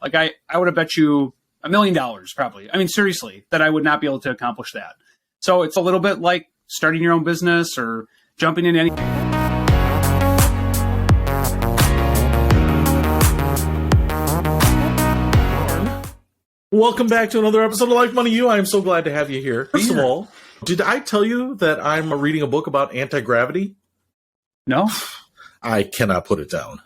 Like I would have bet you $1 million probably. I mean, seriously, that I would not be able to accomplish that. So it's a little bit like starting your own business or jumping in any. Welcome back to another episode of Life, Money, You. I'm so glad to have you here. First of all, did I tell you that I'm reading a book about anti-gravity? No. I cannot put it down.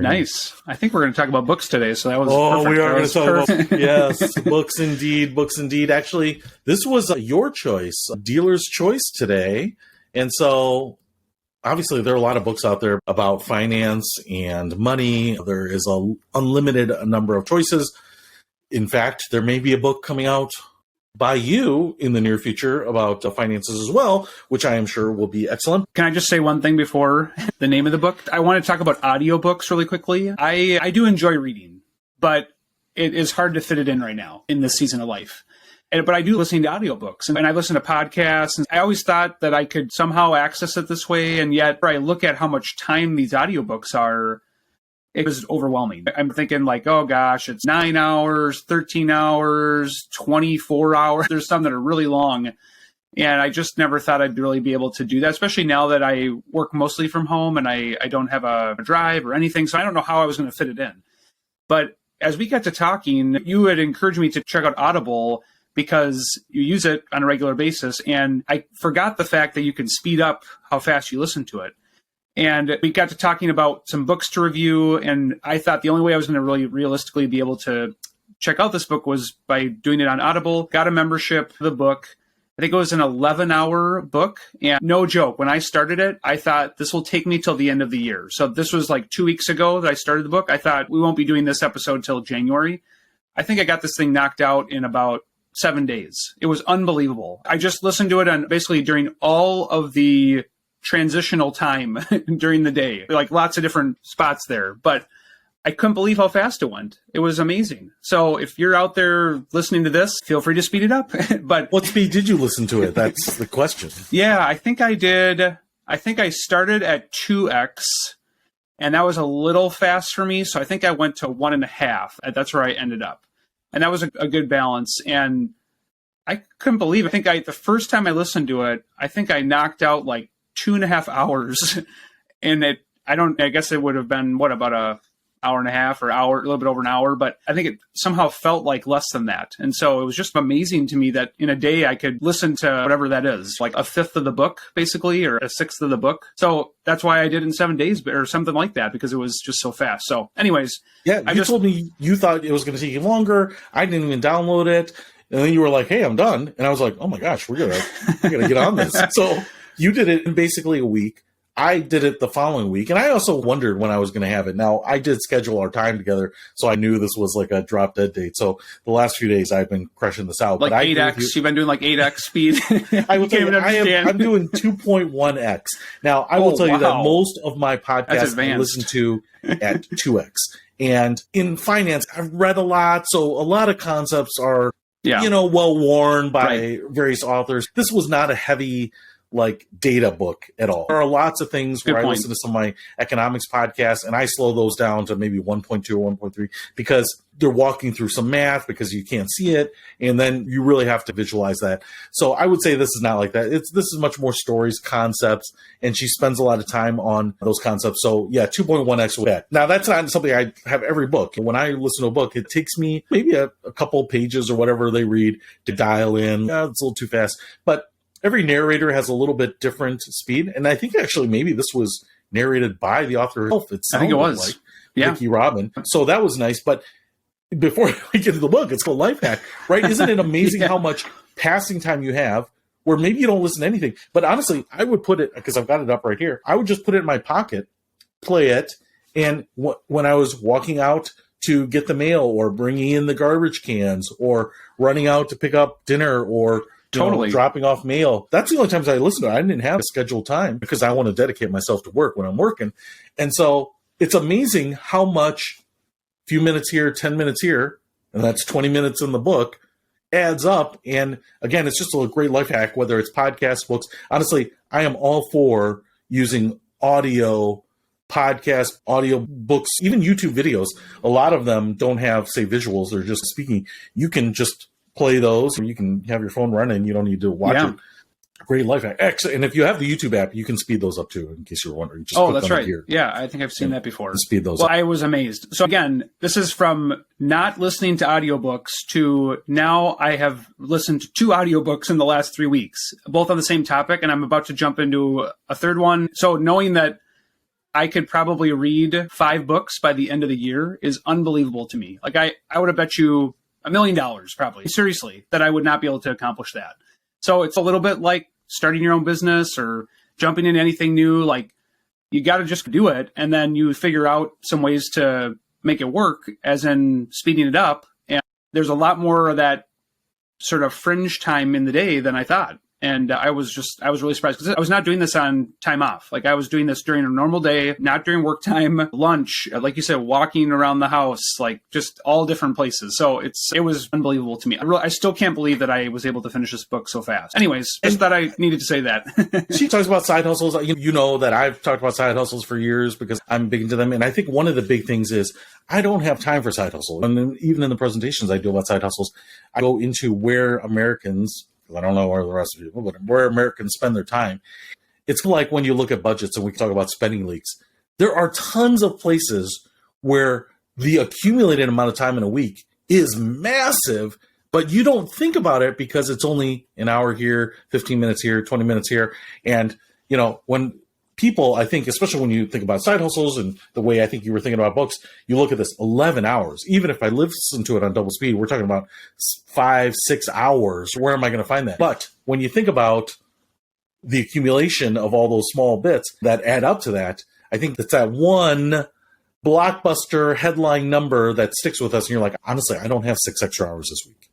Nice. I think we're going to talk about books today, so that was perfect. We are going to talk about yes, books indeed, books indeed. Actually, this was your choice, dealer's choice today, and so obviously there are a lot of books out there about finance and money. There is a unlimited number of choices. In fact, there may be a book coming out by you in the near future about finances as well, which I am sure will be excellent. Can I just say one thing before the name of the book? I want to talk about audiobooks really quickly. I do enjoy reading, but it is hard to fit it in right now in this season of life. But I do listen to audiobooks and I listen to podcasts. And I always thought that I could somehow access it this way. And yet I look at how much time these audiobooks are. It was overwhelming. I'm thinking like, oh gosh, it's 9 hours, 13 hours, 24 hours. There's some that are really long. And I just never thought I'd really be able to do that, especially now that I work mostly from home and I don't have a drive or anything. So I don't know how I was going to fit it in. But as we got to talking, you had encouraged me to check out Audible because you use it on a regular basis. And I forgot the fact that you can speed up how fast you listen to it. And we got to talking about some books to review. And I thought the only way I was going to really realistically be able to check out this book was by doing it on Audible. Got a membership to the book. I think it was an 11-hour book. And no joke, when I started it, I thought this will take me till the end of the year. So this was like 2 weeks ago that I started the book. I thought we won't be doing this episode till January. I think I got this thing knocked out in about 7 days. It was unbelievable. I just listened to it on basically during all of the transitional time during the day, like lots of different spots there, but I couldn't believe how fast it went. It was amazing. So if you're out there listening to this, feel free to speed it up. But what speed did you listen to it? That's the question. Yeah, I think I did. I think I started at 2x and that was a little fast for me. So I think I went to 1.5. That's where I ended up. And that was a good balance. And I couldn't believe it. I think the first time I listened to it, I think I knocked out like 2.5 hours, and I guess it would have been about a hour and a half or hour, a little bit over an hour, but I think it somehow felt like less than that. And so it was just amazing to me that in a day I could listen to whatever that is, like a fifth of the book basically, or a sixth of the book. So that's why I did it in 7 days or something like that, because it was just so fast. So anyways. Yeah, you told me you thought it was going to take you longer. I didn't even download it. And then you were like, hey, I'm done. And I was like, oh my gosh, we're gonna get on this. So you did it in basically a week. I did it the following week. And I also wondered when I was going to have it. Now, I did schedule our time together, so I knew this was like a drop dead date. So the last few days I've been crushing this out. Like but 8x. You've been doing like 8x speed. I'm doing 2.1x. Now, I will tell you that most of my podcasts I listen to at 2x. And in finance, I've read a lot. So a lot of concepts are, well worn by various authors. This was not a heavy data book at all. There are lots of things where I listen to some of my economics podcasts and I slow those down to maybe 1.2 or 1.3 because they're walking through some math because you can't see it. And then you really have to visualize that. So I would say this is not like that. This is much more stories, concepts, and she spends a lot of time on those concepts. So yeah, 2.1x with that. Now that's not something I have every book. When I listen to a book, it takes me maybe a couple pages or whatever they read to dial in. It's a little too fast, but every narrator has a little bit different speed. And I think actually maybe this was narrated by the author herself. I think it was. Like Vicki Robin. So that was nice. But before we get to the book, it's called Life Hack, right? Isn't it amazing how much passing time you have where maybe you don't listen to anything? But honestly, I would put it, because I've got it up right here, I would just put it in my pocket, play it. And when I was walking out to get the mail or bringing in the garbage cans or running out to pick up dinner or dropping off mail. That's the only times I listen to it. I didn't have a scheduled time because I want to dedicate myself to work when I'm working. And so it's amazing how much few minutes here, 10 minutes here, and that's 20 minutes in the book, adds up. And again, it's just a great life hack, whether it's podcasts, books. Honestly, I am all for using audio podcasts, audio books, even YouTube videos, a lot of them don't have, say, visuals. They're just speaking. You can just play those, or you can have your phone running. You don't need to watch it. Great life hack. And if you have the YouTube app, you can speed those up too, in case you were wondering. Just that's right. Here. Yeah, I think I've seen that before. Speed those up. I was amazed. So again, this is from not listening to audiobooks to now I have listened to 2 audiobooks in the last 3 weeks, both on the same topic, and I'm about to jump into a third one. So knowing that I could probably read 5 books by the end of the year is unbelievable to me. Like I would have bet you $1 million probably, seriously, that I would not be able to accomplish that. So it's a little bit like starting your own business or jumping into anything new. Like you got to just do it. And then you figure out some ways to make it work, as in speeding it up. And there's a lot more of that sort of fringe time in the day than I thought. And I was really surprised because I was not doing this on time off. Like I was doing this during a normal day, not during work time, lunch, like you said, walking around the house, like just all different places. So it was unbelievable to me. I still can't believe that I was able to finish this book so fast. Anyways, just that I needed to say that. She talks about side hustles. You know that I've talked about side hustles for years because I'm big into them. And I think one of the big things is I don't have time for side hustle. And then even in the presentations I do about side hustles, I go into where Americans, I don't know where the rest of you, but where Americans spend their time. It's like when you look at budgets and we talk about spending leaks, there are tons of places where the accumulated amount of time in a week is massive, but you don't think about it because it's only an hour here, 15 minutes here, 20 minutes here. And, you know, when people, I think, especially when you think about side hustles and the way I think you were thinking about books, you look at this 11 hours. Even if I listen to it on double speed, we're talking about 5-6 hours. Where am I going to find that? But when you think about the accumulation of all those small bits that add up to that, I think that's that one blockbuster headline number that sticks with us. And you're like, honestly, I don't have 6 extra hours this week.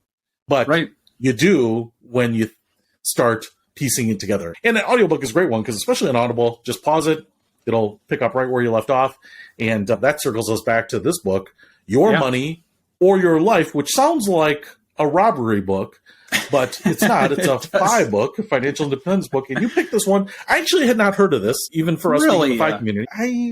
But you do when you start piecing it together. And an audiobook is a great one because especially on Audible, just pause it. It'll pick up right where you left off. And that circles us back to this book, Your Money or Your Life, which sounds like a robbery book, but it's not. It's a FI book, a financial independence book. And you picked this one. I actually had not heard of this, even for us in the FI community. I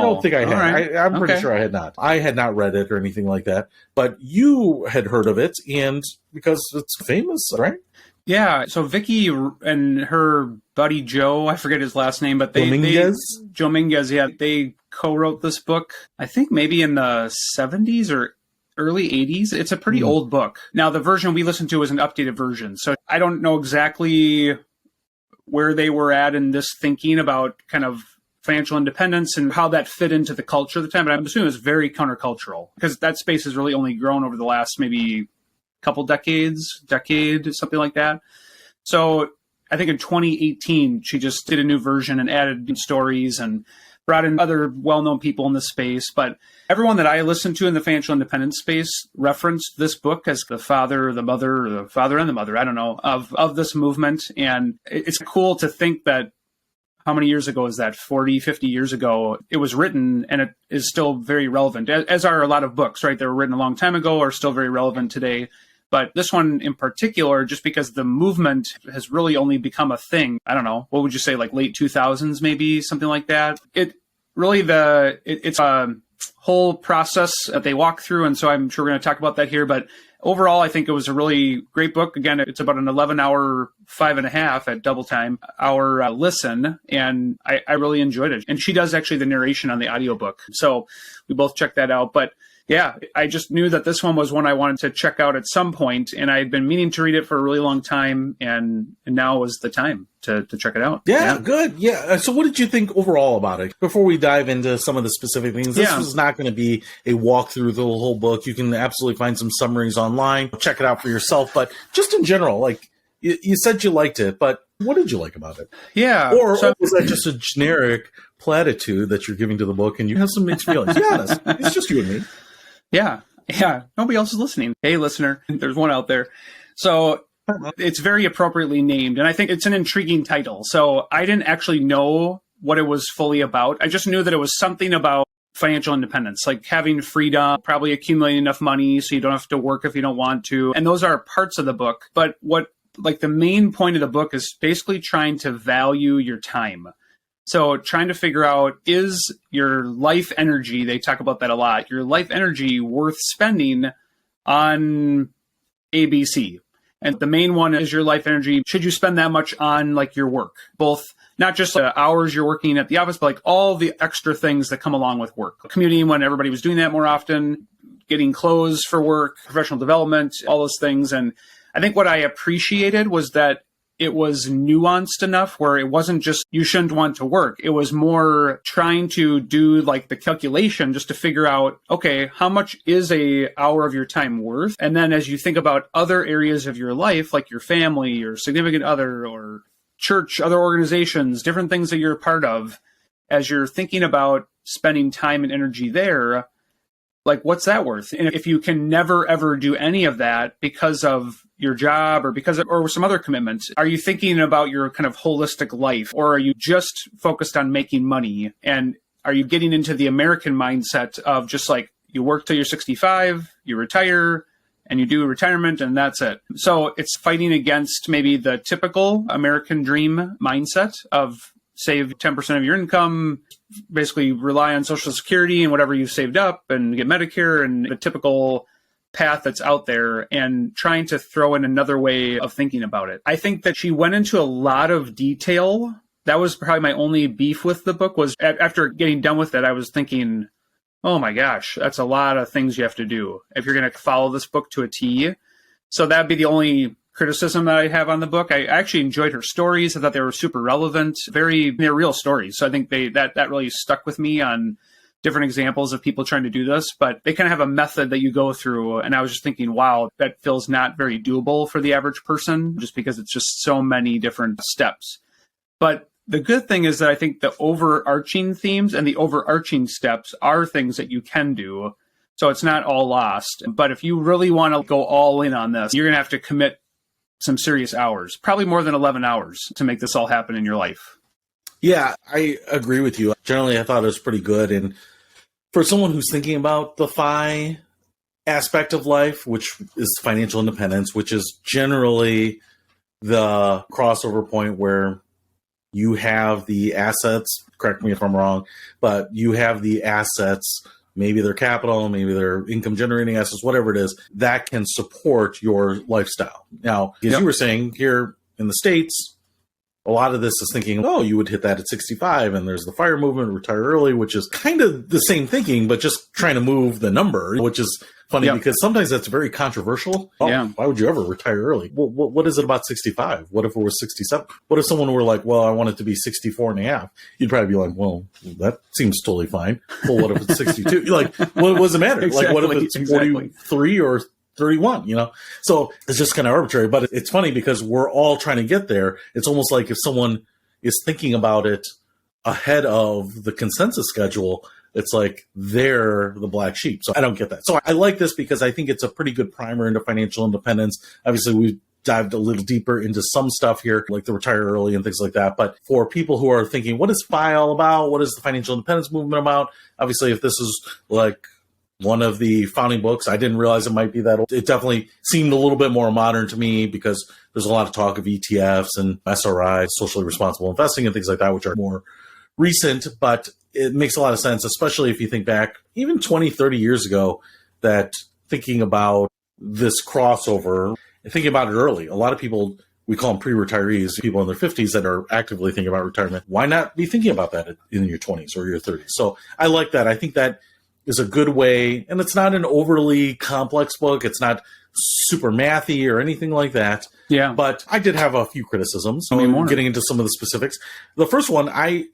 don't think I had. Right. I'm pretty sure I had not. I had not read it or anything like that. But you had heard of it, and because it's famous, right? Yeah, so Vicki and her buddy Joe, I forget his last name, but Joe Minguez, yeah, they co-wrote this book, I think maybe in the 70s or early 80s. It's a pretty old book. Now, the version we listened to is an updated version, so I don't know exactly where they were at in this thinking about kind of financial independence and how that fit into the culture at the time, but I'm assuming it was very countercultural because that space has really only grown over the last maybe couple decade, something like that. So I think in 2018, she just did a new version and added stories and brought in other well-known people in the space. But everyone that I listened to in the financial independence space referenced this book as the father, the mother, or the father and the mother, I don't know, of this movement. And it's cool to think that how many years ago is that? 40, 50 years ago, it was written and it is still very relevant, as are a lot of books, right? That were written a long time ago are still very relevant today. But this one in particular, just because the movement has really only become a thing, I don't know, what would you say, like late 2000s, maybe something like that? It's a whole process that they walk through. And so I'm sure we're going to talk about that here. But overall, I think it was a really great book. Again, it's about an 11-hour, 5.5 at double time hour listen. And I really enjoyed it. And she does actually the narration on the audiobook. So we both checked that out. But yeah, I just knew that this one was one I wanted to check out at some point, and I had been meaning to read it for a really long time, and now was the time to check it out. Yeah, good. Yeah. So what did you think overall about it? Before we dive into some of the specific things, this was not going to be a walk through the whole book. You can absolutely find some summaries online. Check it out for yourself. But just in general, like you said you liked it, but what did you like about it? Yeah. Or was that just a generic platitude that you're giving to the book and you have some mixed feelings? Be honest. It's just you and me. Yeah. Nobody else is listening. Hey, listener, there's one out there. So it's very appropriately named, and I think it's an intriguing title. So I didn't actually know what it was fully about. I just knew that it was something about financial independence, like having freedom, probably accumulating enough money so you don't have to work if you don't want to. And those are parts of the book. But what, like, the main point of the book is basically trying to value your time. So trying to figure out, is your life energy, they talk about that a lot, your life energy worth spending on ABC? And the main one is your life energy. Should you spend that much on like your work? Both, not just the hours you're working at the office, but like all the extra things that come along with work. Commuting when everybody was doing that more often, getting clothes for work, professional development, all those things. And I think what I appreciated was that it was nuanced enough where it wasn't just you shouldn't want to work. It was more trying to do like the calculation just to figure out, okay, how much is a hour of your time worth? And then as you think about other areas of your life, like your family, your significant other, or church, other organizations, different things that you're a part of, as you're thinking about spending time and energy there, like what's that worth? And if you can never ever do any of that because of your job or because of, or some other commitments, are you thinking about your kind of holistic life, or are you just focused on making money? And are you getting into the American mindset of just like you work till you're 65, you retire, and you do retirement, and that's it? So it's fighting against maybe the typical American dream mindset of save 10% of your income, basically rely on Social Security and whatever you've saved up and get Medicare and the typical path that's out there, and trying to throw in another way of thinking about it. I think that she went into a lot of detail. That was probably my only beef with the book, was after getting done with it, I was thinking, oh my gosh, that's a lot of things you have to do if you're going to follow this book to a T. So that'd be the only criticism that I have on the book. I actually enjoyed her stories. I thought they were super relevant, they're real stories. So I think that really stuck with me on different examples of people trying to do this, but they kind of have a method that you go through. And I was just thinking, wow, that feels not very doable for the average person, just because it's just so many different steps. But the good thing is that I think the overarching themes and the overarching steps are things that you can do. So it's not all lost. But if you really want to go all in on this, you're going to have to commit some serious hours, probably more than 11 hours to make this all happen in your life. Yeah, I agree with you. Generally, I thought it was pretty good. And for someone who's thinking about the FI aspect of life, which is financial independence, which is generally the crossover point where you have the assets, correct me if I'm wrong, but you have the assets, maybe they're capital, maybe they're income generating assets, whatever it is, that can support your lifestyle. Now, as you were saying, here in the States, a lot of this is thinking, oh, you would hit that at 65, and there's the FIRE movement, retire early, which is kind of the same thinking, but just trying to move the number, which is funny because sometimes that's very controversial. Oh, why would you ever retire early? Well, what is it about 65? What if it was 67? What if someone were like, well, I want it to be 64 and a half? You'd probably be like, well, that seems totally fine. Well, what if it's 62? You're like, well, what does it matter? Like, what if it's 43 or 31, So it's just kind of arbitrary, but it's funny because we're all trying to get there. It's almost like if someone is thinking about it ahead of the consensus schedule, it's like they're the black sheep. So I don't get that. So I like this because I think it's a pretty good primer into financial independence. Obviously, we dived a little deeper into some stuff here, like the retire early and things like that. But for people who are thinking, what is FI all about? What is the financial independence movement about? Obviously, if this is like one of the founding books, I didn't realize it might be that old. It definitely seemed a little bit more modern to me because there's a lot of talk of ETFs and SRI, socially responsible investing and things like that, which are more recent, but it makes a lot of sense, especially if you think back even 20, 30 years ago, that thinking about this crossover and thinking about it early. A lot of people, we call them pre-retirees, people in their 50s that are actively thinking about retirement. Why not be thinking about that in your 20s or your 30s? So I like that. I think that is a good way, and it's not an overly complex book. It's not super mathy or anything like that. Yeah. But I did have a few criticisms. Getting into some of the specifics. The first one, I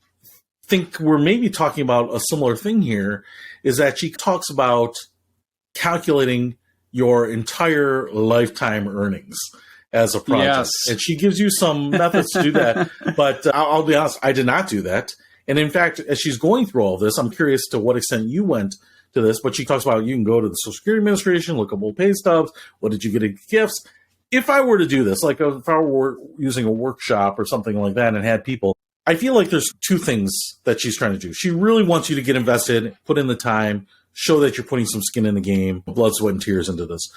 think we're maybe talking about a similar thing here, is that she talks about calculating your entire lifetime earnings as a project. Yes. And she gives you some methods to do that. But I'll be honest, I did not do that. And in fact, as she's going through all of this, I'm curious to what extent you went to this, but she talks about you can go to the Social Security Administration, look up old pay stubs. What did you get in gifts? If I were to do this, like if I were using a workshop or something like that and had people, I feel like there's two things that she's trying to do. She really wants you to get invested, put in the time, show that you're putting some skin in the game, blood, sweat, and tears into this.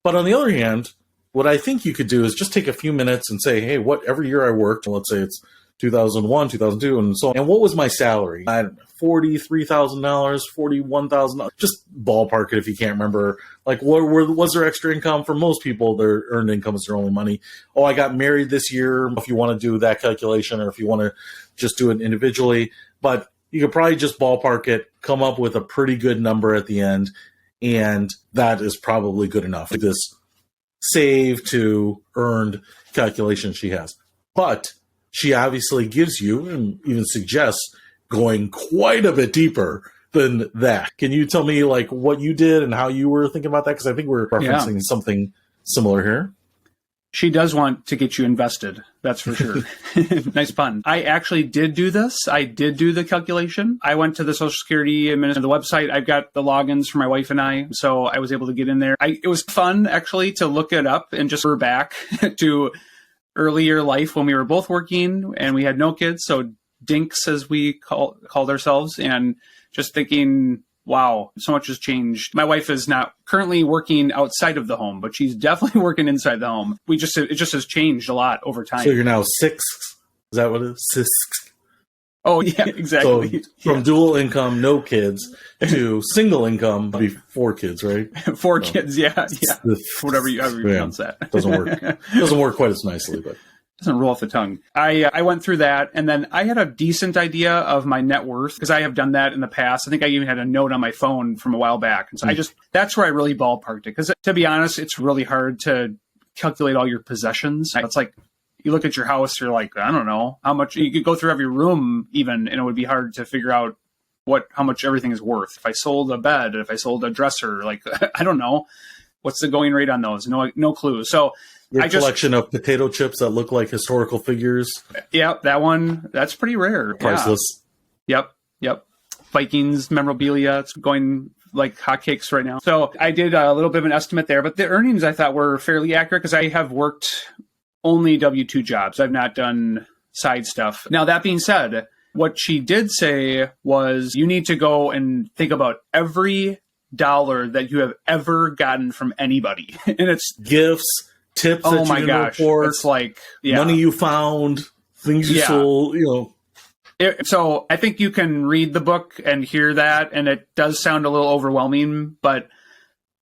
But on the other hand, what I think you could do is just take a few minutes and say, hey, what every year I worked, let's say it's 2001, 2002, and so on. And what was my salary? I don't know, $43,000, $41,000. Just ballpark it if you can't remember. Like, what was there extra income? For most people, their earned income is their only money. Oh, I got married this year. If you want to do that calculation, or if you want to just do it individually, but you could probably just ballpark it, come up with a pretty good number at the end, and that is probably good enough. This save to earned calculation she has. But she obviously gives you and even suggests going quite a bit deeper than that. Can you tell me like what you did and how you were thinking about that? Because I think we're referencing something similar here. She does want to get you invested. That's for sure. Nice pun. I actually did do this. I did do the calculation. I went to the Social Security Administration, the website. I've got the logins for my wife and I, so I was able to get in there. It was fun, actually, to look it up and just refer back to earlier life when we were both working and we had no kids. So dinks, as we called ourselves, and just thinking, wow, so much has changed. My wife is not currently working outside of the home, but she's definitely working inside the home. It just has changed a lot over time. So you're now six. Is that what it is? Six. Oh, yeah, exactly. So from dual income, no kids, to single income, be 4 kids, right? 4 kids, yeah. However you pronounce that. Doesn't work quite as nicely, but doesn't roll off the tongue. I went through that, and then I had a decent idea of my net worth because I have done that in the past. I think I even had a note on my phone from a while back. And so that's where I really ballparked it. Because to be honest, it's really hard to calculate all your possessions. It's like you look at your house, you're like, I don't know how much. You could go through every room even, and it would be hard to figure out how much everything is worth. If I sold a bed, if I sold a dresser, like, I don't know. What's the going rate on those? No clue. So your collection of potato chips that look like historical figures. Yeah, that one, that's pretty rare. Priceless. Yeah. Yep. Vikings memorabilia. It's going like hotcakes right now. So I did a little bit of an estimate there, but the earnings I thought were fairly accurate because I have worked only W-2 jobs. I've not done side stuff. Now, that being said, what she did say was you need to go and think about every dollar that you have ever gotten from anybody. And it's gifts, tips that you didn't report, it's like money you found, things you sold, So I think you can read the book and hear that, and it does sound a little overwhelming, but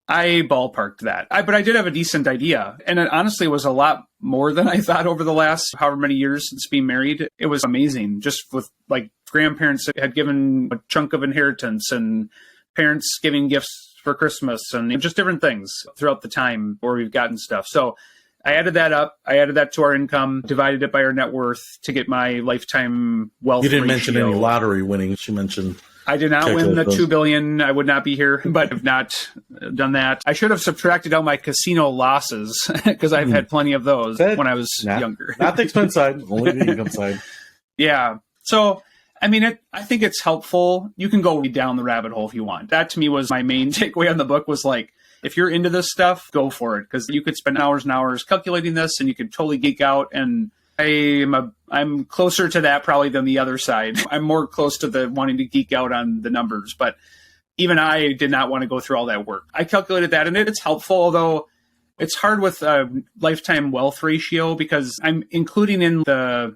I ballparked that. But I did have a decent idea, and it honestly was a lot more than I thought over the last however many years since being married. It was amazing, just with like grandparents that had given a chunk of inheritance and parents giving gifts for Christmas and just different things throughout the time where we've gotten stuff. So I added that up. I added that to our income, divided it by our net worth to get my lifetime wealth. You didn't ratio. mention any lottery winning. She mentioned I did not win the $2 billion. I would not be here, but I've not done that. I should have subtracted out my casino losses because I've had plenty of those when I was younger. Not the expense side, only the income side. Yeah. So I mean, I think it's helpful. You can go down the rabbit hole if you want. That to me was my main takeaway on the book was like, if you're into this stuff, go for it. Because you could spend hours and hours calculating this and you could totally geek out. And I'm closer to that probably than the other side. I'm more close to the wanting to geek out on the numbers. But even I did not want to go through all that work. I calculated that and it's helpful, although it's hard with a lifetime wealth ratio because I'm including in the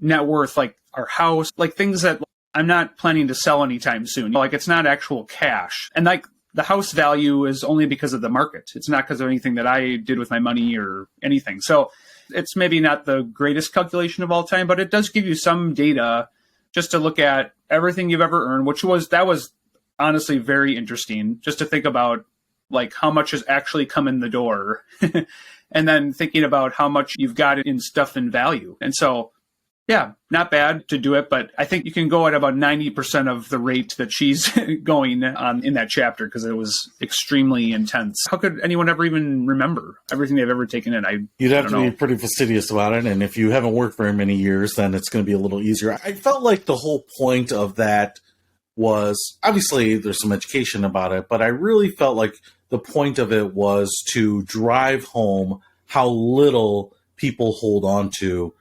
net worth, like our house, like things that I'm not planning to sell anytime soon. Like it's not actual cash. And like the house value is only because of the market. It's not because of anything that I did with my money or anything. So it's maybe not the greatest calculation of all time, but it does give you some data just to look at everything you've ever earned, that was honestly very interesting just to think about like how much has actually come in the door and then thinking about how much you've got in stuff and value. And so yeah, not bad to do it, but I think you can go at about 90% of the rate that she's going on in that chapter because it was extremely intense. How could anyone ever even remember everything they've ever taken in? You'd have to be pretty fastidious about it, and if you haven't worked very many years, then it's going to be a little easier. I felt like the whole point of that was, obviously there's some education about it, but I really felt like the point of it was to drive home how little people hold on to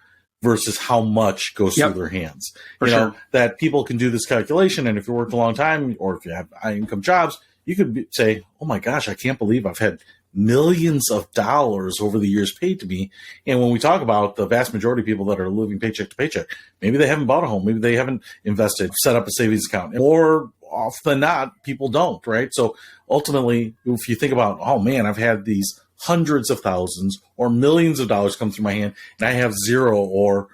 versus how much goes through their hands. For sure. That people can do this calculation, and if you worked a long time, or if you have high income jobs, you could say, oh my gosh, I can't believe I've had millions of dollars over the years paid to me. And when we talk about the vast majority of people that are living paycheck to paycheck, maybe they haven't bought a home, maybe they haven't invested, set up a savings account. More often than not, people don't, right? So ultimately, if you think about, oh man, I've had these hundreds of thousands or millions of dollars come through my hand and I have zero, or,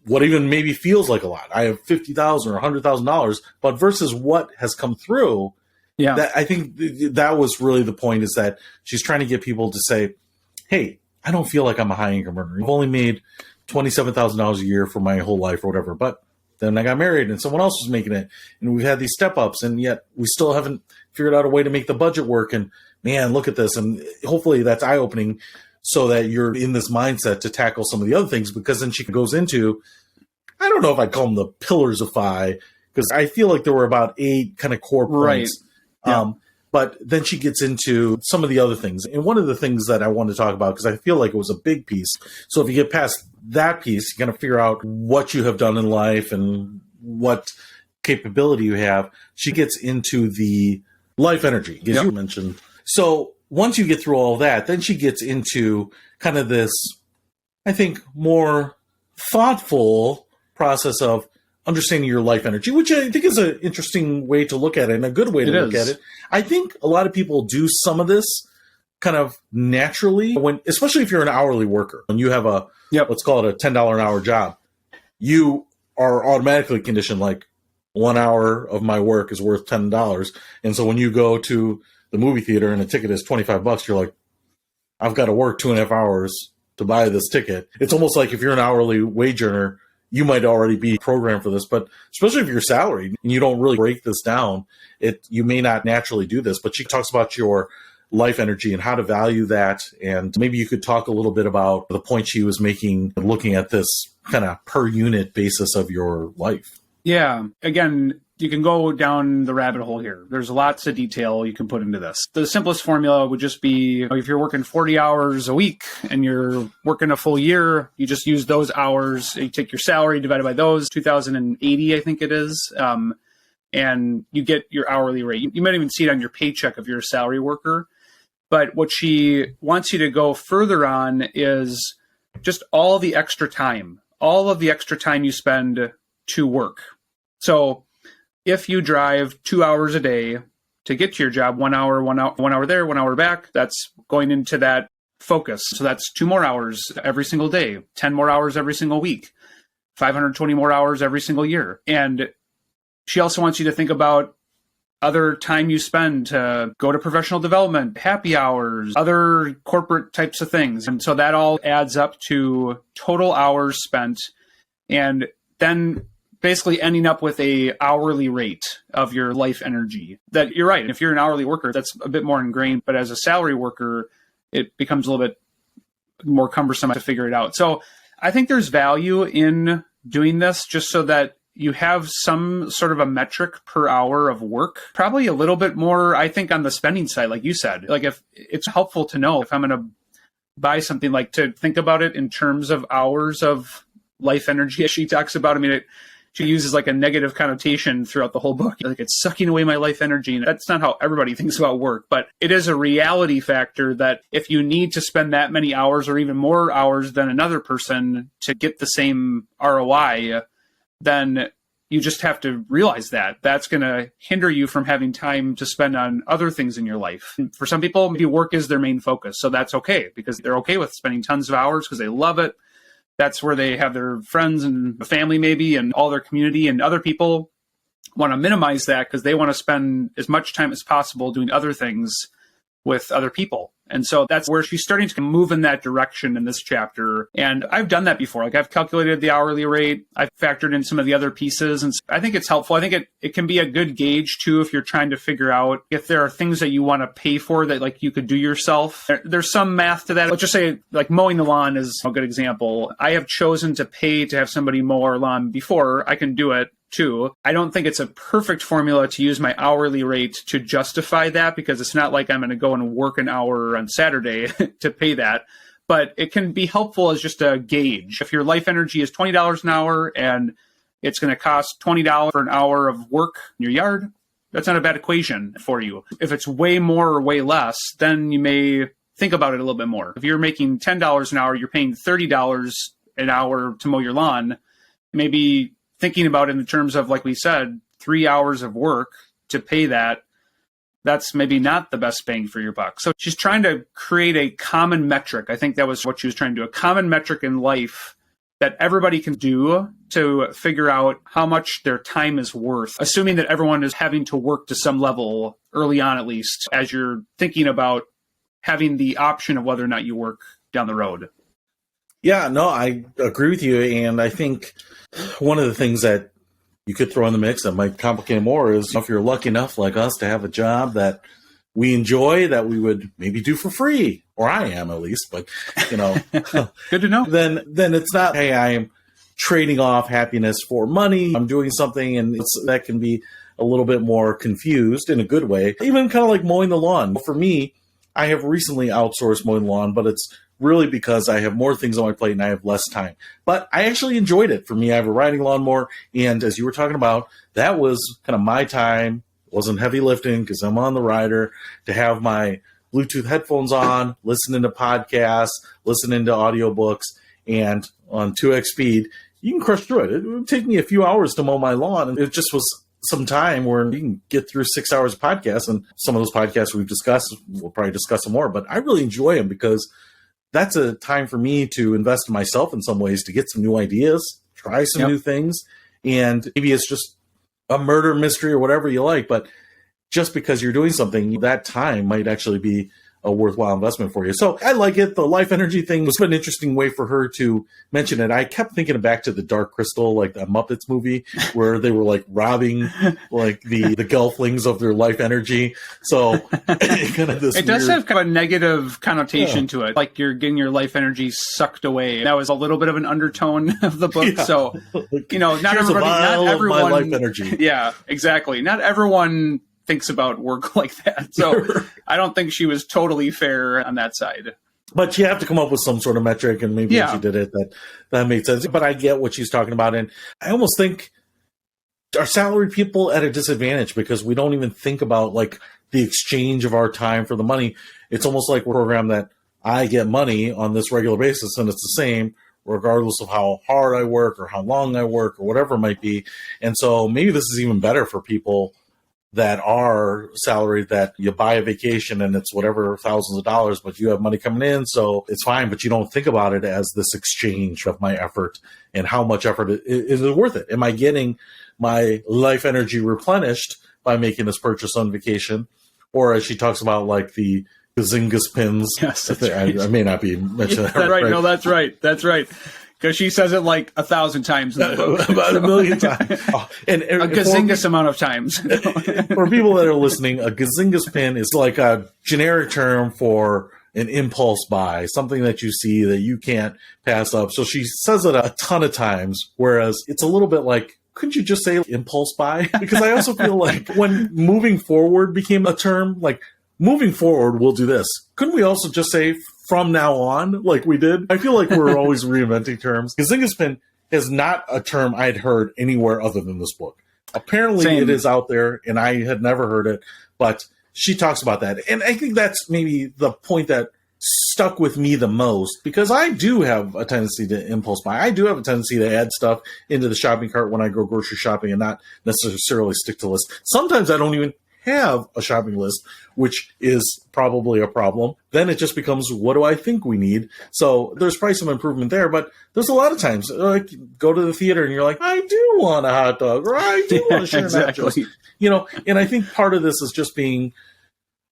what even maybe feels like a lot. I have $50,000 or $100,000, but versus what has come through. Yeah, I think that was really the point, is that she's trying to get people to say, hey, I don't feel like I'm a high income earner. I've only made $27,000 a year for my whole life or whatever. But then I got married and someone else was making it. And we've had these step ups, and yet we still haven't figured out a way to make the budget work. And man, look at this. And hopefully that's eye opening, so that you're in this mindset to tackle some of the other things, because then she goes into, I don't know if I call them the pillars of FI, because I feel like there were about 8 kind of core points. Right. Yeah. But then she gets into some of the other things. And one of the things that I wanted to talk about, because I feel like it was a big piece. So if you get past that piece, you got to figure out what you have done in life and what capability you have. She gets into the life energy, as you mentioned. So once you get through all that, then she gets into kind of this, I think, more thoughtful process of understanding your life energy, which I think is an interesting way to look at it and a good way to look at it. I think a lot of people do some of this kind of naturally, especially if you're an hourly worker and you have let's call it a $10 an hour job, you are automatically conditioned like 1 hour of my work is worth $10. And so when you go to the movie theater and a ticket is $25, you're like, I've got to work 2.5 hours to buy this ticket. It's almost like if you're an hourly wage earner, you might already be programmed for this, but especially if you're salaried and you don't really break this down, you may not naturally do this. But she talks about your life energy and how to value that. And maybe you could talk a little bit about the point she was making, looking at this kind of per unit basis of your life. Yeah. Again, you can go down the rabbit hole here. There's lots of detail you can put into this. The simplest formula would just be, if you're working 40 hours a week and you're working a full year, you just use those hours. You take your salary divided by those, 2,080, I think it is, and you get your hourly rate. You might even see it on your paycheck if you're a salary worker. But what she wants you to go further on is just all of the extra time you spend to work. So if you drive 2 hours a day to get to your job, 1 hour there, 1 hour back, that's going into that focus. So that's 2 more hours every single day, 10 more hours every single week, 520 more hours every single year. And she also wants you to think about other time you spend to go to professional development, happy hours, other corporate types of things. And so that all adds up to total hours spent, and then basically ending up with a hourly rate of your life energy. That you're right. If you're an hourly worker, that's a bit more ingrained, but as a salary worker, it becomes a little bit more cumbersome to figure it out. So I think there's value in doing this just so that you have some sort of a metric per hour of work, probably a little bit more, I think, on the spending side, like you said. Like, if it's helpful to know if I'm going to buy something, like to think about it in terms of hours of life energy, as she talks about. I mean, she uses like a negative connotation throughout the whole book. Like, it's sucking away my life energy. And that's not how everybody thinks about work, but it is a reality factor that if you need to spend that many hours or even more hours than another person to get the same ROI, then you just have to realize that that's going to hinder you from having time to spend on other things in your life. And for some people, maybe work is their main focus. So that's okay, because they're okay with spending tons of hours because they love it. That's where they have their friends and family maybe and all their community, and other people want to minimize that because they want to spend as much time as possible doing other things with other people. And so that's where she's starting to move in that direction in this chapter. And I've done that before. Like, I've calculated the hourly rate. I've factored in some of the other pieces. And I think it's helpful. I think it can be a good gauge too, if you're trying to figure out if there are things that you want to pay for that like you could do yourself. There's some math to that. Let's just say like mowing the lawn is a good example. I have chosen to pay to have somebody mow our lawn before. I can do it too. I don't think it's a perfect formula to use my hourly rate to justify that, because it's not like I'm going to go and work an hour on Saturday to pay that. But it can be helpful as just a gauge. If your life energy is $20 an hour and it's going to cost $20 for an hour of work in your yard, That's not a bad equation for you. If it's way more or way less, then you may think about it a little bit more. If you're making $10 an hour, you're paying $30 an hour to mow your lawn, maybe thinking about it in terms of, like we said, 3 hours of work to pay that, that's maybe not the best bang for your buck. So she's trying to create a common metric. I think that was what she was trying to do, a common metric in life that everybody can do to figure out how much their time is worth, assuming that everyone is having to work to some level early on, at least, as you're thinking about having the option of whether or not you work down the road. Yeah, no, I agree with you. And I think one of the things that you could throw in the mix that might complicate it more is if you're lucky enough, like us, to have a job that we enjoy, that we would maybe do for free, or I am at least, but good to know. Then it's not, hey, I am trading off happiness for money. I'm doing something, and that can be a little bit more confused in a good way. Even kind of like mowing the lawn. For me, I have recently outsourced mowing the lawn, but it's really because I have more things on my plate and I have less time. But I actually enjoyed it. For me, I have a riding lawnmower, and as you were talking about, that was kind of my time. It wasn't heavy lifting because I'm on the rider, to have my Bluetooth headphones on, listening to podcasts, listening to audiobooks, and on 2x speed, you can crush through it. It would take me a few hours to mow my lawn, and it just was some time where you can get through 6 hours of podcasts, and some of those podcasts we've discussed, we'll probably discuss some more, but I really enjoy them because that's a time for me to invest in myself in some ways, to get some new ideas, try some new things, and maybe it's just a murder mystery or whatever you like, but just because you're doing something, that time might actually be a worthwhile investment for you. So I like it. The life energy thing was an interesting way for her to mention it. I kept thinking back to the Dark Crystal, like the Muppets movie, where they were like robbing like the Gelflings of their life energy. So kind of this it does have kind of a negative connotation to it, like you're getting your life energy sucked away. That was a little bit of an undertone of the book. Yeah. So not everyone, my life energy. Yeah, exactly. Not everyone thinks about work like that. So I don't think she was totally fair on that side. But you have to come up with some sort of metric, and maybe if she did it, that made sense. But I get what she's talking about. And I almost think our salaried people at a disadvantage because we don't even think about like the exchange of our time for the money. It's almost like a program that I get money on this regular basis, and it's the same regardless of how hard I work or how long I work or whatever it might be. And so maybe this is even better for people that are salaried, that you buy a vacation and it's whatever thousands of dollars, but you have money coming in, so it's fine, but you don't think about it as this exchange of my effort and how much effort is it worth it? Am I getting my life energy replenished by making this purchase on vacation? Or as she talks about, like the Gazingas pins. Yes, that's right. I may not be mentioning that right. No, that's right. That's right. Because she says it like 1,000 times in the book. About 1,000,000 times. And a gazingus amount of times. For people that are listening, a gazingas pin is like a generic term for an impulse buy, something that you see that you can't pass up. So she says it a ton of times, whereas it's a little bit like, couldn't you just say impulse buy? Because I also feel like when moving forward became a term, like moving forward, we'll do this. Couldn't we also just say from now on, like we did? I feel like we're always reinventing terms. Gazingas pin is not a term I'd heard anywhere other than this book. Apparently it is out there, and I had never heard it, but she talks about that. And I think that's maybe the point that stuck with me the most, because I do have a tendency to impulse buy. I do have a tendency to add stuff into the shopping cart when I go grocery shopping and not necessarily stick to lists. Sometimes I don't even have a shopping list, which is probably a problem. Then it just becomes, what do I think we need? So there's probably some improvement there, but there's a lot of times, like, go to the theater and you're like, I do want a hot dog, or I do want to share nachos. And I think part of this is just being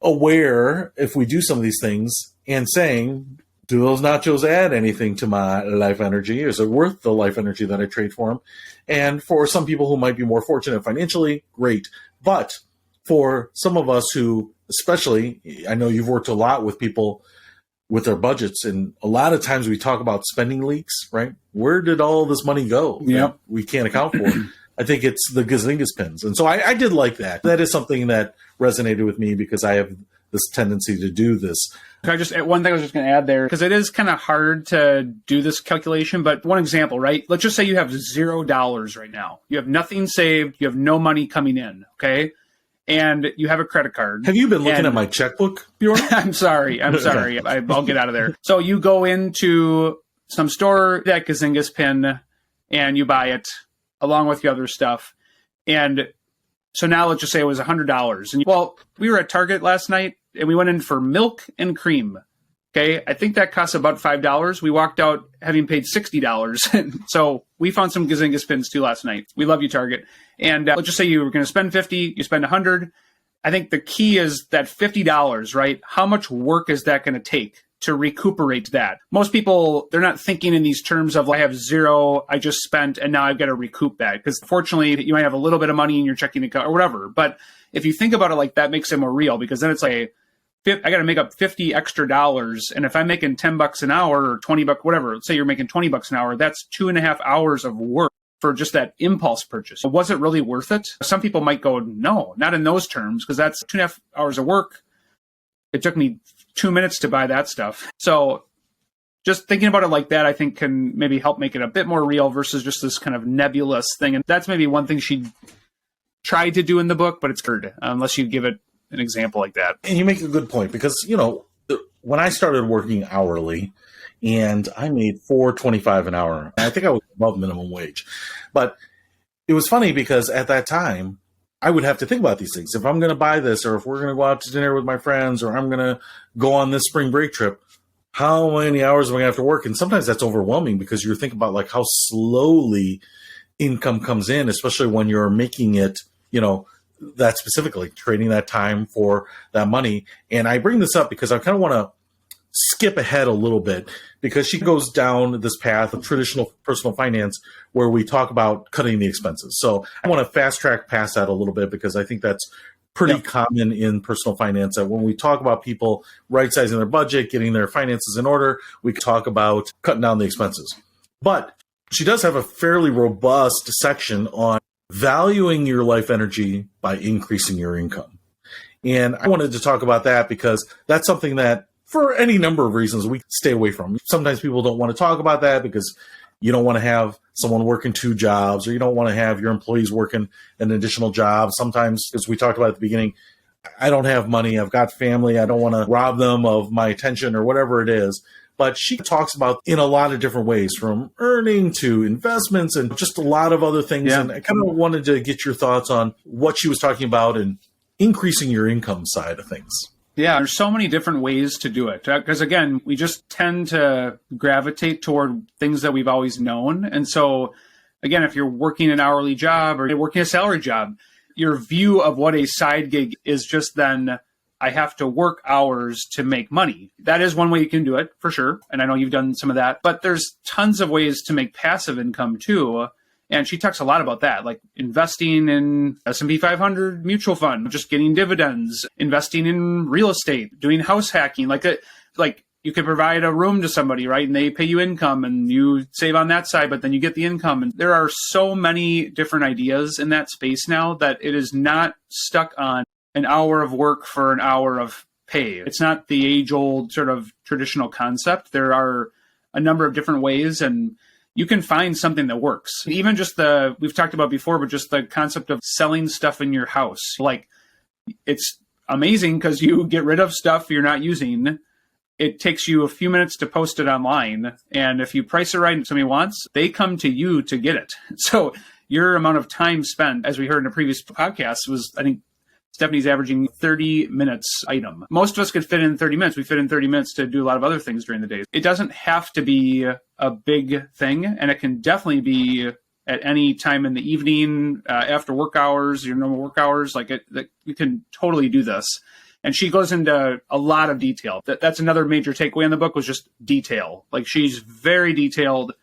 aware, if we do some of these things, and saying, do those nachos add anything to my life energy? Is it worth the life energy that I trade for them? And for some people who might be more fortunate financially, great. But for some of us who, especially, I know you've worked a lot with people with their budgets, and a lot of times we talk about spending leaks, right? Where did all this money go? Yep. We can't account for it. I think it's the Gazingas pins. And so I did like that. That is something that resonated with me because I have this tendency to do this. One thing I was just going to add there, because it is kind of hard to do this calculation, but one example, right? Let's just say you have $0 right now. You have nothing saved. You have no money coming in, okay? and you have a credit card. Have you been looking at my checkbook, Bjorn? I'm sorry. I'll get out of there. So you go into some store, that Gazingas pin, and you buy it along with the other stuff. And so now let's just say it was $100. And we were at Target last night and we went in for milk and cream. Okay. I think that costs about $5. We walked out having paid $60. So we found some Gazingas pins too last night. We love you, Target. And let's just say you were going to spend $50, you spend $100. I think the key is that $50, right? How much work is that going to take to recuperate that? Most people, they're not thinking in these terms of, I have zero, I just spent, and now I've got to recoup that. Because fortunately, you might have a little bit of money in your checking account or whatever. But if you think about it like that, makes it more real, because then it's like, I got to make up $50 extra. And if I'm making $10 an hour or $20, whatever, let's say you're making $20 an hour, that's 2.5 hours of work for just that impulse purchase. Was it really worth it? Some people might go, no, not in those terms, because that's 2.5 hours of work. It took me 2 minutes to buy that stuff. So just thinking about it like that, I think can maybe help make it a bit more real versus just this kind of nebulous thing. And that's maybe one thing she tried to do in the book, but it's hard unless you give it an example like that. And you make a good point, because, when I started working hourly, and I made $4.25 an hour, I think I was above minimum wage. But it was funny because at that time, I would have to think about these things. If I'm going to buy this, or if we're going to go out to dinner with my friends, or I'm going to go on this spring break trip, how many hours am I going to have to work? And sometimes that's overwhelming, because you're thinking about like how slowly income comes in, especially when you're making it, that specifically, trading that time for that money. And I bring this up because I kind of want to skip ahead a little bit, because she goes down this path of traditional personal finance where we talk about cutting the expenses. So I want to fast track past that a little bit, because I think that's pretty common in personal finance, that when we talk about people right-sizing their budget, getting their finances in order, we talk about cutting down the expenses. But she does have a fairly robust section on valuing your life energy by increasing your income. And I wanted to talk about that because that's something that, for any number of reasons, we stay away from. Sometimes people don't want to talk about that because you don't want to have someone working 2 jobs, or you don't want to have your employees working an additional job. Sometimes, as we talked about at the beginning, I don't have money, I've got family, I don't want to rob them of my attention or whatever it is. But she talks about in a lot of different ways, from earning to investments and just a lot of other things. Yeah. And I kind of wanted to get your thoughts on what she was talking about and increasing your income side of things. Yeah, there's so many different ways to do it. Because again, we just tend to gravitate toward things that we've always known. And so again, if you're working an hourly job or you're working a salary job, your view of what a side gig is just then, I have to work hours to make money. That is one way you can do it, for sure. And I know you've done some of that. But there's tons of ways to make passive income too. And she talks a lot about that, like investing in S&P 500 mutual fund, just getting dividends, investing in real estate, doing house hacking. Like you could provide a room to somebody, right? And they pay you income and you save on that side, but then you get the income. And there are so many different ideas in that space now that it is not stuck on an hour of work for an hour of pay. It's not the age-old sort of traditional concept. There are a number of different ways, and you can find something that works. Even just we've talked about before, but just the concept of selling stuff in your house. Like, it's amazing because you get rid of stuff you're not using. It takes you a few minutes to post it online. And if you price it right and somebody wants, they come to you to get it. So your amount of time spent, as we heard in a previous podcast, was, I think, Stephanie's averaging 30 minutes item. Most of us could fit in 30 minutes. We fit in 30 minutes to do a lot of other things during the day. It doesn't have to be a big thing, and it can definitely be at any time in the evening, after work hours, your normal work hours. You can totally do this. And she goes into a lot of detail. That's another major takeaway in the book, was just detail. Like, she's very detailed,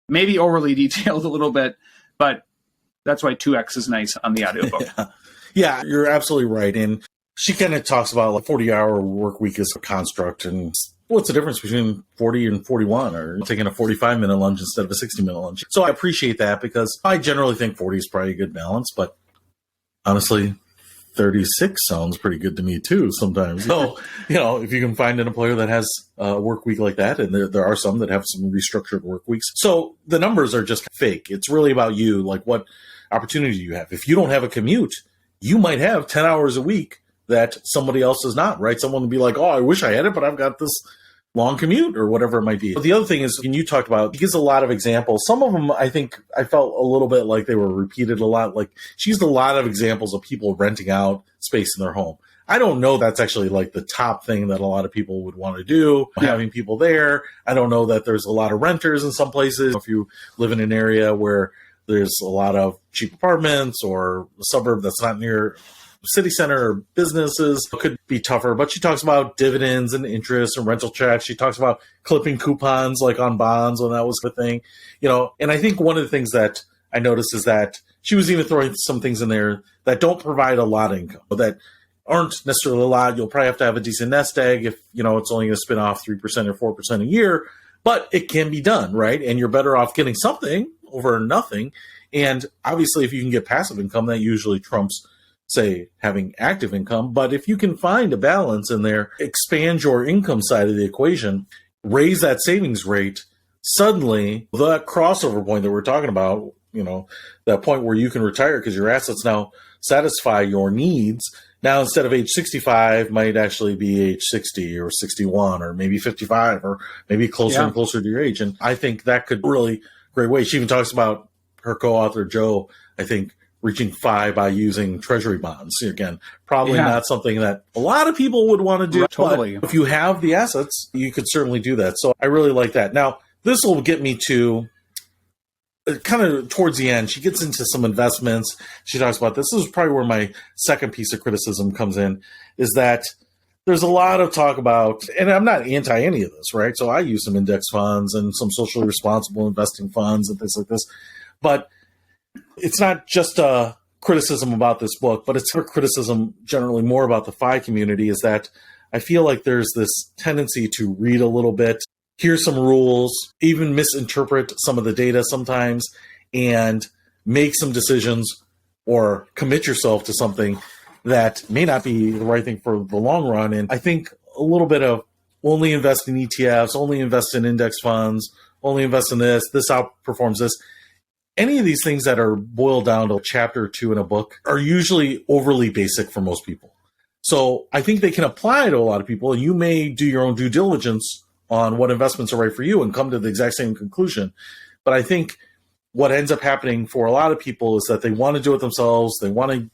maybe overly detailed a little bit, but that's why 2X is nice on the audiobook. Yeah, you're absolutely right. And she kind of talks about like 40-hour work week as a construct, and what's the difference between 40 and 41, or taking a 45-minute lunch instead of a 60-minute lunch. So I appreciate that, because I generally think 40 is probably a good balance, but honestly, 36 sounds pretty good to me too sometimes. So, if you can find an employer that has a work week like that, and there are some that have some restructured work weeks. So the numbers are just fake. It's really about you, like what opportunity you have. If you don't have a commute, you might have 10 hours a week that somebody else does not, right? Someone will be like, oh, I wish I had it, but I've got this long commute or whatever it might be. But the other thing is, when you talked about, he gives a lot of examples. Some of them, I think I felt a little bit like they were repeated a lot. Like, she used a lot of examples of people renting out space in their home. I don't know that's actually like the top thing that a lot of people would want to do, having people there. I don't know that there's a lot of renters in some places. If you live in an area where there's a lot of cheap apartments or a suburb that's not near city center or businesses, it could be tougher. But she talks about dividends and interest and rental checks. She talks about clipping coupons like on bonds when that was the thing, and I think one of the things that I noticed is that she was even throwing some things in there that don't provide a lot of income, that aren't necessarily a lot. You'll probably have to have a decent nest egg if, it's only going to spin off 3% or 4% a year, but it can be done, right? And you're better off getting something over nothing. And obviously, if you can get passive income, that usually trumps, say, having active income. But if you can find a balance in there, expand your income side of the equation, raise that savings rate, suddenly that crossover point that we're talking about, that point where you can retire because your assets now satisfy your needs. Now, instead of age 65, might actually be age 60 or 61 or maybe 55 or maybe closer and closer to your age. And I think that could really great way. She even talks about her co-author, Joe, I think, reaching 5 by using treasury bonds. Again, probably not something that a lot of people would want to do. Totally. But if you have the assets, you could certainly do that. So I really like that. Now, this will get me to kind of towards the end. She gets into some investments. She talks about this. This is probably where my second piece of criticism comes in, is that there's a lot of talk about, and I'm not anti any of this, right? So I use some index funds and some socially responsible investing funds and things like this. But it's not just a criticism about this book, but it's a criticism generally more about the FI community, is that I feel like there's this tendency to read a little bit, hear some rules, even misinterpret some of the data sometimes, and make some decisions or commit yourself to something that may not be the right thing for the long run. And I think a little bit of only invest in ETFs, only invest in index funds, only invest in this outperforms this. Any of these things that are boiled down to a chapter or two in a book are usually overly basic for most people. So I think they can apply to a lot of people, and you may do your own due diligence on what investments are right for you and come to the exact same conclusion. But I think what ends up happening for a lot of people is that they want to do it themselves. They want to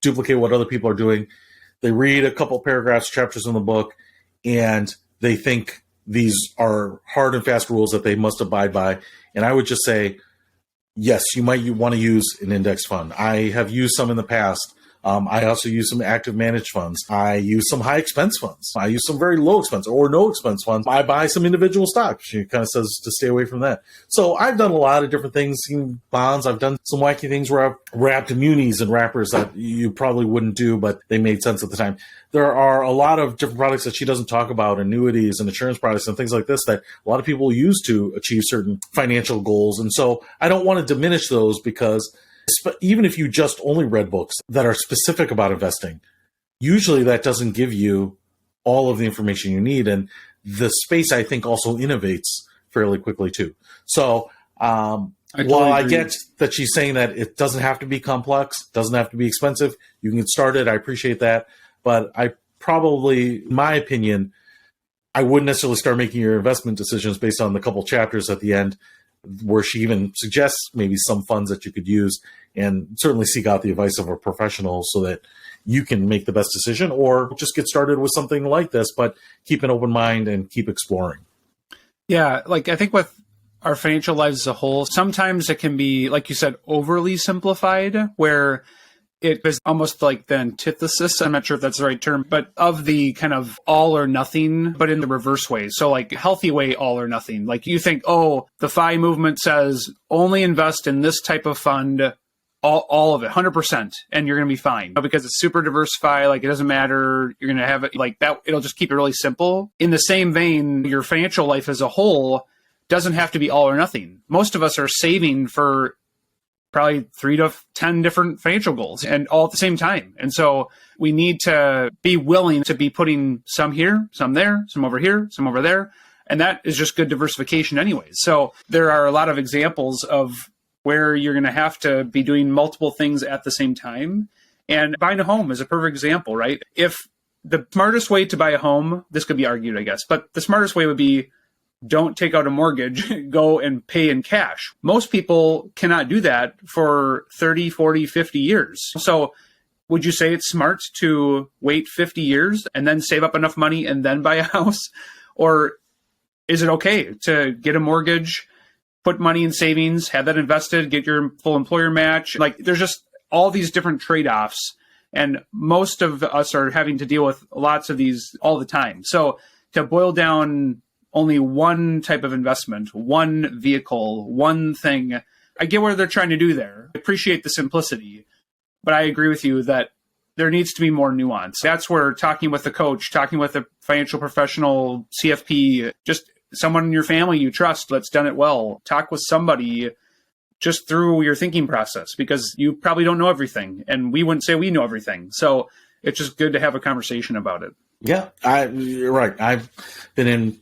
duplicate what other people are doing. They read a couple paragraphs, chapters in the book, and they think these are hard and fast rules that they must abide by. And I would just say, yes, you might want to use an index fund. I have used some in the past. I also use some active managed funds. I use some high expense funds. I use some very low expense or no expense funds. I buy some individual stocks. She kind of says to stay away from that. So I've done a lot of different things, in bonds. I've done some wacky things where I've wrapped munis and wrappers that you probably wouldn't do, but they made sense at the time. There are a lot of different products that she doesn't talk about, annuities and insurance products and things like this, that a lot of people use to achieve certain financial goals. And so I don't want to diminish those, because even if you just only read books that are specific about investing, usually that doesn't give you all of the information you need. And the space, I think, also innovates fairly quickly too. So while I get that she's saying that it doesn't have to be complex, doesn't have to be expensive, you can get started. I appreciate that. But I probably, in my opinion, I wouldn't necessarily start making your investment decisions based on the couple chapters at the end, where she even suggests maybe some funds that you could use, and certainly seek out the advice of a professional so that you can make the best decision, or just get started with something like this, but keep an open mind and keep exploring. Yeah, like I think with our financial lives as a whole, sometimes it can be, like you said, overly simplified, where it is almost like the antithesis, I'm not sure if that's the right term, but of the kind of all or nothing, but in the reverse way. So like healthy way, all or nothing. Like you think, oh, the FI movement says only invest in this type of fund, all of it, 100%, and you're going to be fine. Because it's super diversified, like it doesn't matter, you're going to have it like that. It'll just keep it really simple. In the same vein, your financial life as a whole doesn't have to be all or nothing. Most of us are saving for probably 3 to 10 different financial goals, and all at the same time. And so we need to be willing to be putting some here, some there, some over here, some over there. And that is just good diversification anyways. So there are a lot of examples of where you're going to have to be doing multiple things at the same time. And buying a home is a perfect example, right? If the smartest way to buy a home, this could be argued, I guess, but the smartest way would be don't take out a mortgage, go and pay in cash. Most people cannot do that for 30, 40, 50 years. So would you say it's smart to wait 50 years and then save up enough money and then buy a house? Or is it okay to get a mortgage, put money in savings, have that invested, get your full employer match? Like, there's just all these different trade-offs. And most of us are having to deal with lots of these all the time. So to boil down only one type of investment, one vehicle, one thing, I get what they're trying to do there. I appreciate the simplicity, but I agree with you that there needs to be more nuance. That's where talking with a coach, talking with a financial professional, CFP, just someone in your family you trust that's done it well, talk with somebody just through your thinking process, because you probably don't know everything, and we wouldn't say we know everything. So it's just good to have a conversation about it. Yeah, you're right. I've been in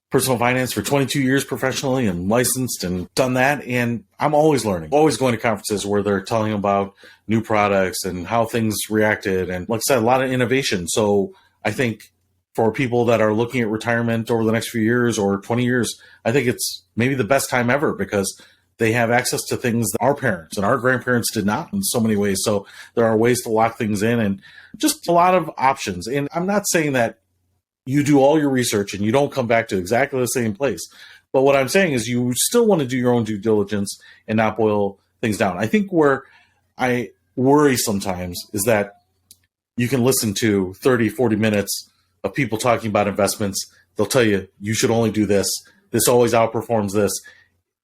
personal finance for 22 years professionally and licensed and done that. And I'm always learning, always going to conferences where they're telling about new products and how things reacted. And like I said, a lot of innovation. So I think for people that are looking at retirement over the next few years or 20 years, I think it's maybe the best time ever, because they have access to things that our parents and our grandparents did not in so many ways. So there are ways to lock things in and just a lot of options. And I'm not saying that you do all your research and you don't come back to exactly the same place. But what I'm saying is you still want to do your own due diligence and not boil things down. I think where I worry sometimes is that you can listen to 30, 40 minutes of people talking about investments. They'll tell you, you should only do this. This always outperforms this.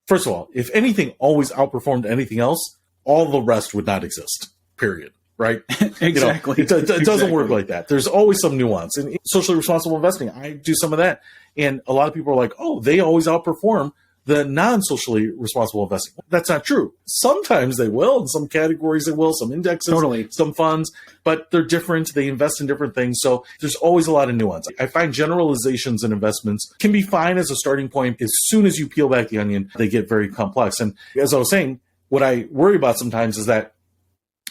First of all, if anything always outperformed anything else, all the rest would not exist, period. Right? Exactly. It doesn't work like that. There's always some nuance. And socially responsible investing, I do some of that. And a lot of people are like, oh, they always outperform the non-socially responsible investing. That's not true. Sometimes they will. In some categories they will. Some indexes, totally. Some funds. But they're different. They invest in different things. So there's always a lot of nuance. I find generalizations in investments can be fine as a starting point. As soon as you peel back the onion, they get very complex. And as I was saying, what I worry about sometimes is that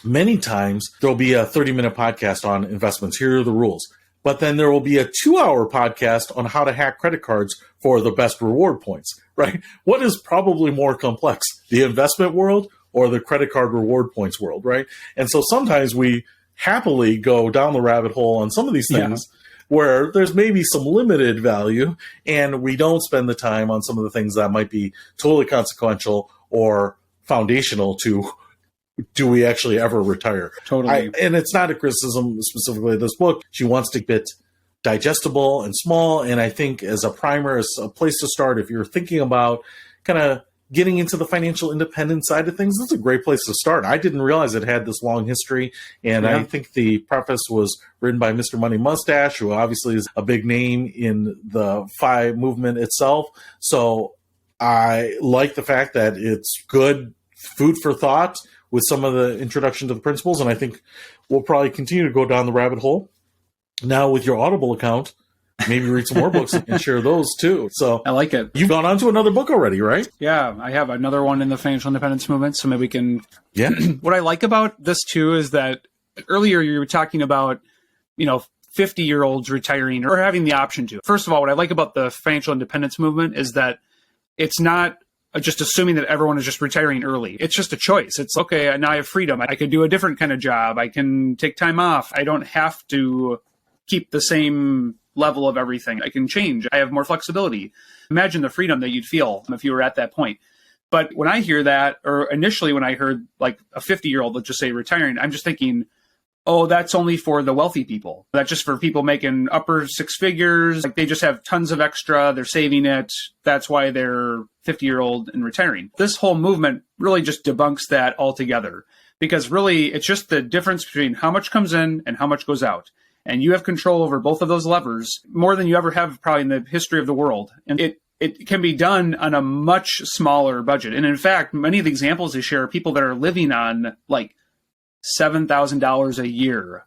many times there'll be a 30-minute podcast on investments. Here are the rules. But then there will be a 2-hour podcast on how to hack credit cards for the best reward points, right? What is probably more complex, the investment world or the credit card reward points world, right? And so sometimes we happily go down the rabbit hole on some of these things where there's maybe some limited value, and we don't spend the time on some of the things that might be totally consequential or foundational to do we actually ever retire? Totally. And it's not a criticism specifically of this book. She wants to keep it digestible and small. And I think as a primer, as a place to start, if you're thinking about kind of getting into the financial independence side of things, that's a great place to start. I didn't realize it had this long history. And I think the preface was written by Mr. Money Mustache, who obviously is a big name in the FI movement itself. So I like the fact that it's good food for thought with some of the introduction to the principles, and I think we'll probably continue to go down the rabbit hole. Now with your Audible account, maybe read some more books and share those too. So I like it. You've gone on to another book already, right? Yeah, I have another one in the financial independence movement, so maybe we can... Yeah. What I like about this too is that earlier you were talking about, 50-year-olds retiring or having the option to. First of all, what I like about the financial independence movement is that it's not just assuming that everyone is just retiring early. It's just a choice. It's okay, now I have freedom. I could do a different kind of job. I can take time off. I don't have to keep the same level of everything. I can change. I have more flexibility. Imagine the freedom that you'd feel if you were at that point. But when I hear that, or initially when I heard like a 50-year-old, let's just say retiring, I'm just thinking, oh, that's only for the wealthy people. That's just for people making upper six figures. Like they just have tons of extra. They're saving it. That's why they're 50-year-old and retiring. This whole movement really just debunks that altogether, because really it's just the difference between how much comes in and how much goes out. And you have control over both of those levers more than you ever have probably in the history of the world. And it can be done on a much smaller budget. And in fact, many of the examples they share are people that are living on like $7,000 a year.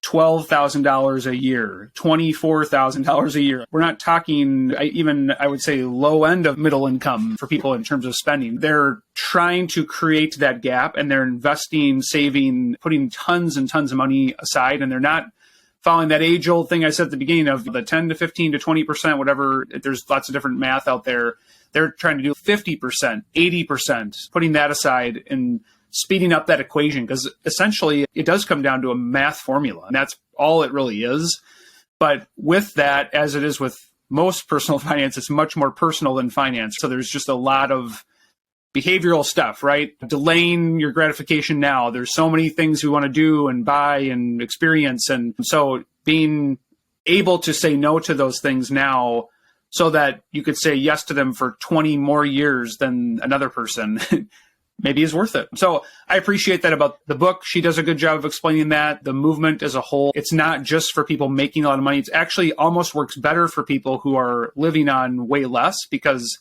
$12,000 a year, $24,000 a year. We're not talking I would say low end of middle income for people in terms of spending. They're trying to create that gap, and they're investing, saving, putting tons and tons of money aside, and they're not following that age old thing I said at the beginning of the 10 to 15 to 20%, whatever. There's lots of different math out there. They're trying to do 50%, 80%, putting that aside and speeding up that equation, because essentially it does come down to a math formula, and that's all it really is. But with that, as it is with most personal finance, it's much more personal than finance. So there's just a lot of behavioral stuff, right? Delaying your gratification now. There's so many things we want to do and buy and experience. And so being able to say no to those things now so that you could say yes to them for 20 more years than another person maybe is worth it. So I appreciate that about the book. She does a good job of explaining that. The movement as a whole, it's not just for people making a lot of money. It's actually almost works better for people who are living on way less, because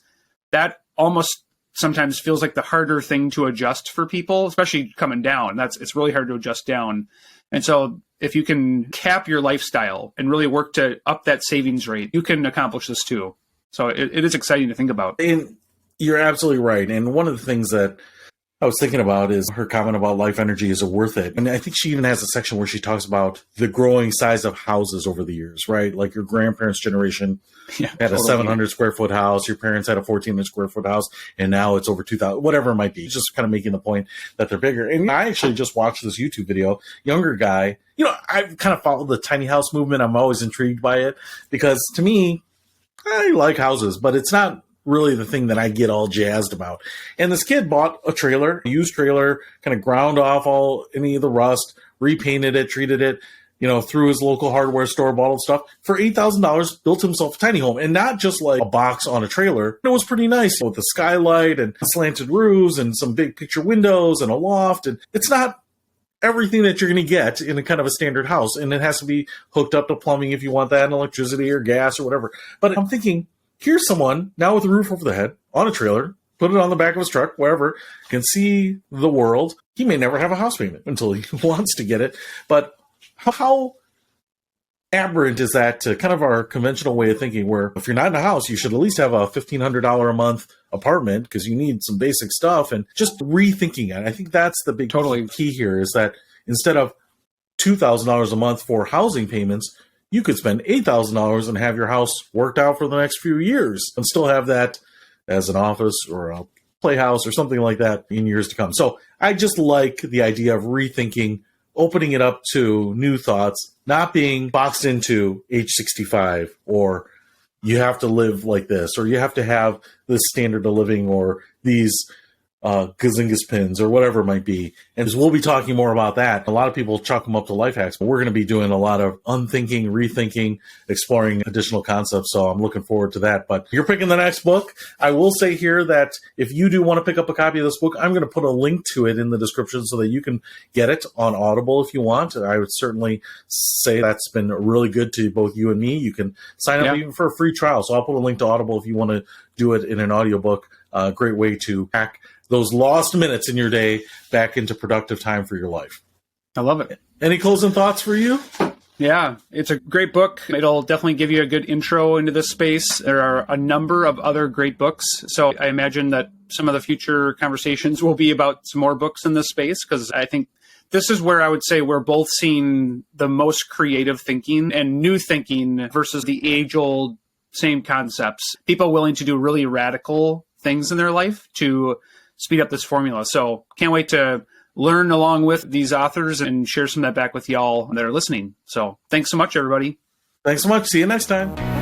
that almost sometimes feels like the harder thing to adjust for people, especially coming down. It's really hard to adjust down. And so if you can cap your lifestyle and really work to up that savings rate, you can accomplish this too. So it is exciting to think about. And you're absolutely right. And one of the things that I was thinking about is her comment about life energy. Is it worth it? And I think she even has a section where she talks about the growing size of houses over the years, right? Like your grandparents' generation had a 700 square foot house. Your parents had a 1,400 square foot house. And now it's over 2,000, whatever it might be. Just kind of making the point that they're bigger. And I actually just watched this YouTube video, younger guy. I've kind of followed the tiny house movement. I'm always intrigued by it because to me, I like houses, but it's not really the thing that I get all jazzed about. And this kid bought a trailer, a used trailer, kind of ground off any of the rust, repainted it, treated it, through his local hardware store, bottled stuff for $8,000, built himself a tiny home, and not just like a box on a trailer. It was pretty nice with the skylight and slanted roofs and some big picture windows and a loft. And it's not everything that you're going to get in a kind of a standard house. And it has to be hooked up to plumbing if you want that, and electricity or gas or whatever. But I'm thinking, here's someone now with a roof over the head on a trailer, put it on the back of his truck, wherever, can see the world. He may never have a house payment until he wants to get it. But how aberrant is that to kind of our conventional way of thinking, where if you're not in a house, you should at least have a $1,500 a month apartment because you need some basic stuff, and just rethinking it. I think that's the big key here, is that instead of $2,000 a month for housing payments, you could spend $8,000 and have your house worked out for the next few years and still have that as an office or a playhouse or something like that in years to come. So I just like the idea of rethinking, opening it up to new thoughts, not being boxed into age 65, or you have to live like this, or you have to have this standard of living, or these gazingas pins, or whatever it might be. And we'll be talking more about that. A lot of people chalk them up to life hacks, but we're going to be doing a lot of unthinking, rethinking, exploring additional concepts. So I'm looking forward to that. But you're picking the next book. I will say here that if you do want to pick up a copy of this book, I'm going to put a link to it in the description so that you can get it on Audible if you want. I would certainly say that's been really good to both you and me. You can sign up even for a free trial. So I'll put a link to Audible if you want to do it in an audiobook. Great way to hack those lost minutes in your day back into productive time for your life. I love it. Any closing thoughts for you? Yeah, it's a great book. It'll definitely give you a good intro into this space. There are a number of other great books. So I imagine that some of the future conversations will be about some more books in this space, because I think this is where I would say we're both seeing the most creative thinking and new thinking versus the age-old same concepts. People willing to do really radical things in their life to speed up this formula. So can't wait to learn along with these authors and share some of that back with y'all that are listening. So thanks so much, everybody. Thanks so much. See you next time.